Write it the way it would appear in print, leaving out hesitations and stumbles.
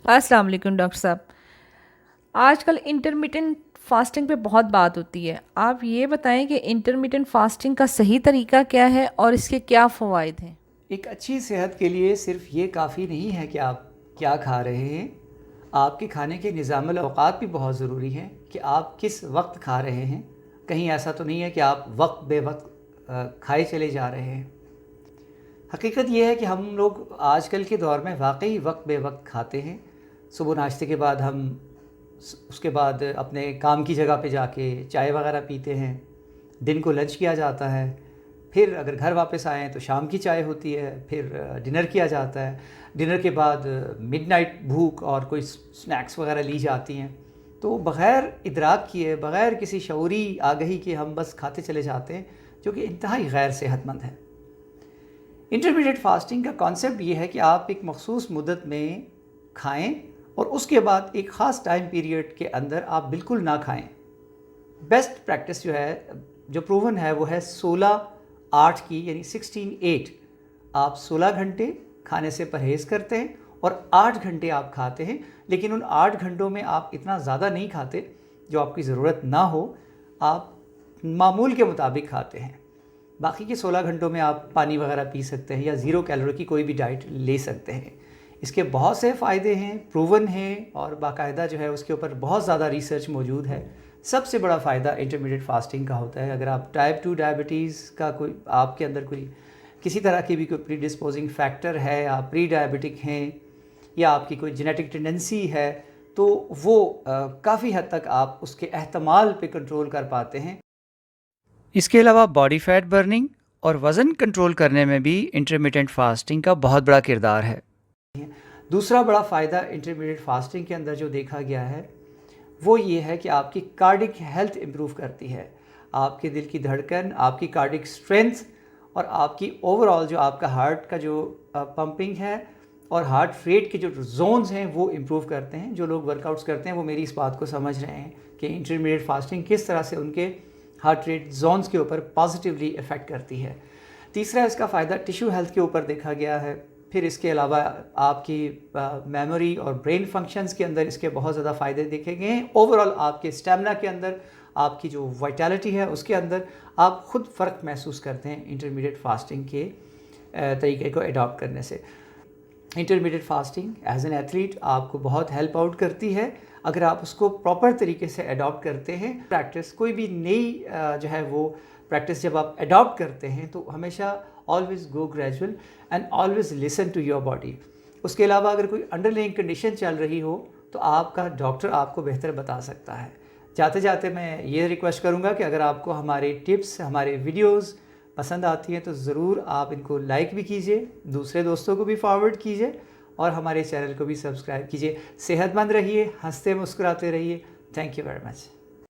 अस्सलाम वालेकुम डॉक्टर साहब। आजकल इंटरमिटेंट फास्टिंग पे बहुत बात होती है। आप ये बताएं कि इंटरमिटेंट फास्टिंग का सही तरीका क्या है और इसके क्या फ़वाइद हैं। एक अच्छी सेहत के लिए सिर्फ ये काफ़ी नहीं है कि आप क्या खा रहे हैं। आपके खाने के निज़ामुल औक़ात भी बहुत ज़रूरी है कि आप किस वक्त खा रहे हैं। कहीं ऐसा तो नहीं है कि आप वक्त बे वक्त खाए चले जा रहे हैं। हकीकत ये है कि हम लोग आजकल के दौर में वाकई वक्त बे वक्त खाते हैं। सुबह नाश्ते के बाद हम उसके बाद अपने काम की जगह पे जाके चाय वगैरह पीते हैं। दिन को लंच किया जाता है, फिर अगर घर वापस आएँ तो शाम की चाय होती है, फिर डिनर किया जाता है। डिनर के बाद मिडनाइट भूख और कोई स्नैक्स वगैरह ली जाती हैं। तो बग़ैर इदराक किए, बग़ैर किसी शऊरी आगही के हम बस खाते चले जाते हैं, जो कि इंतहाई गैर सेहतमंद है। इंटरमीडिएट फास्टिंग का कॉन्सेप्ट ये है कि आप एक मखसूस मुद्दत में खाएं और उसके बाद एक ख़ास टाइम पीरियड के अंदर आप बिल्कुल ना खाएं। बेस्ट प्रैक्टिस जो है, जो प्रूवन है, वो है 16-8 की, यानी 16-8। आप 16 घंटे खाने से परहेज़ करते हैं और 8 घंटे आप खाते हैं, लेकिन उन 8 घंटों में आप इतना ज़्यादा नहीं खाते जो आपकी ज़रूरत ना हो। आप मामूल के मुताबिक खाते हैं। बाकी के 16 घंटों में आप पानी वगैरह पी सकते हैं या ज़ीरो कैलोरी की कोई भी डाइट ले सकते हैं। इसके बहुत से फ़ायदे हैं, प्रूवन हैं, और बाकायदा जो है उसके ऊपर बहुत ज़्यादा रिसर्च मौजूद है। सबसे बड़ा फ़ायदा इंटरमीडिएट फास्टिंग का होता है अगर आप टाइप 2 डायबिटीज़ का कोई आपके अंदर कोई किसी तरह की भी कोई प्री डिस्पोजिंग फैक्टर है, आप प्री डायबिटिक हैं या आपकी कोई जेनेटिक टेंडेंसी है, तो वो काफ़ी हद तक आप उसके एहतमाल पे कंट्रोल कर पाते हैं। इसके अलावा बॉडी फैट बर्निंग और वज़न कंट्रोल करने में भी इंटरमिटेंट फास्टिंग का बहुत बड़ा किरदार है। दूसरा बड़ा फ़ायदा इंटरमीडिएट फास्टिंग के अंदर जो देखा गया है वो ये है कि आपकी कार्डिक हेल्थ इम्प्रूव करती है। आपके दिल की धड़कन, आपकी कार्डिक स्ट्रेंथ और आपकी ओवरऑल जो आपका हार्ट का जो पंपिंग है और हार्ट रेट के जो जोन्स हैं वो इम्प्रूव करते हैं। जो लोग वर्कआउट्स करते हैं वो मेरी इस बात को समझ रहे हैं कि इंटरमीडिएट फास्टिंग किस तरह से उनके हार्ट रेट जोन्स के ऊपर पॉजिटिवली इफ़ेक्ट करती है। तीसरा इसका फ़ायदा टिश्यू हेल्थ के ऊपर देखा गया है। फिर इसके अलावा आपकी मेमोरी और ब्रेन फंक्शंस के अंदर इसके बहुत ज़्यादा फ़ायदे देखे गए हैं। ओवरऑल आपके स्टेमिना के अंदर, आपकी जो वाइटैलिटी है उसके अंदर आप ख़ुद फ़र्क महसूस करते हैं इंटरमीडिएट फास्टिंग के तरीके को अडॉप्ट करने से। Intermediate fasting as an athlete आपको बहुत हेल्प आउट करती है अगर आप उसको प्रॉपर तरीके से अडॉप्ट करते हैं। प्रैक्टिस कोई भी नई जो है वो प्रैक्टिस जब आप अडॉप्ट करते हैं तो हमेशा always go gradual and always listen to your body. उसके अलावा अगर कोई अंडरलाइंग कंडीशन चल रही हो तो आपका डॉक्टर आपको बेहतर बता सकता है। जाते जाते मैं ये रिक्वेस्ट करूँगा कि अगर आपको हमारे टिप्स, हमारे वीडियोज़ पसंद आती हैं तो ज़रूर आप इनको लाइक भी कीजिए, दूसरे दोस्तों को भी फॉरवर्ड कीजिए और हमारे चैनल को भी सब्सक्राइब कीजिए। सेहतमंद रहिए, हंसते मुस्कुराते रहिए। Thank you very much.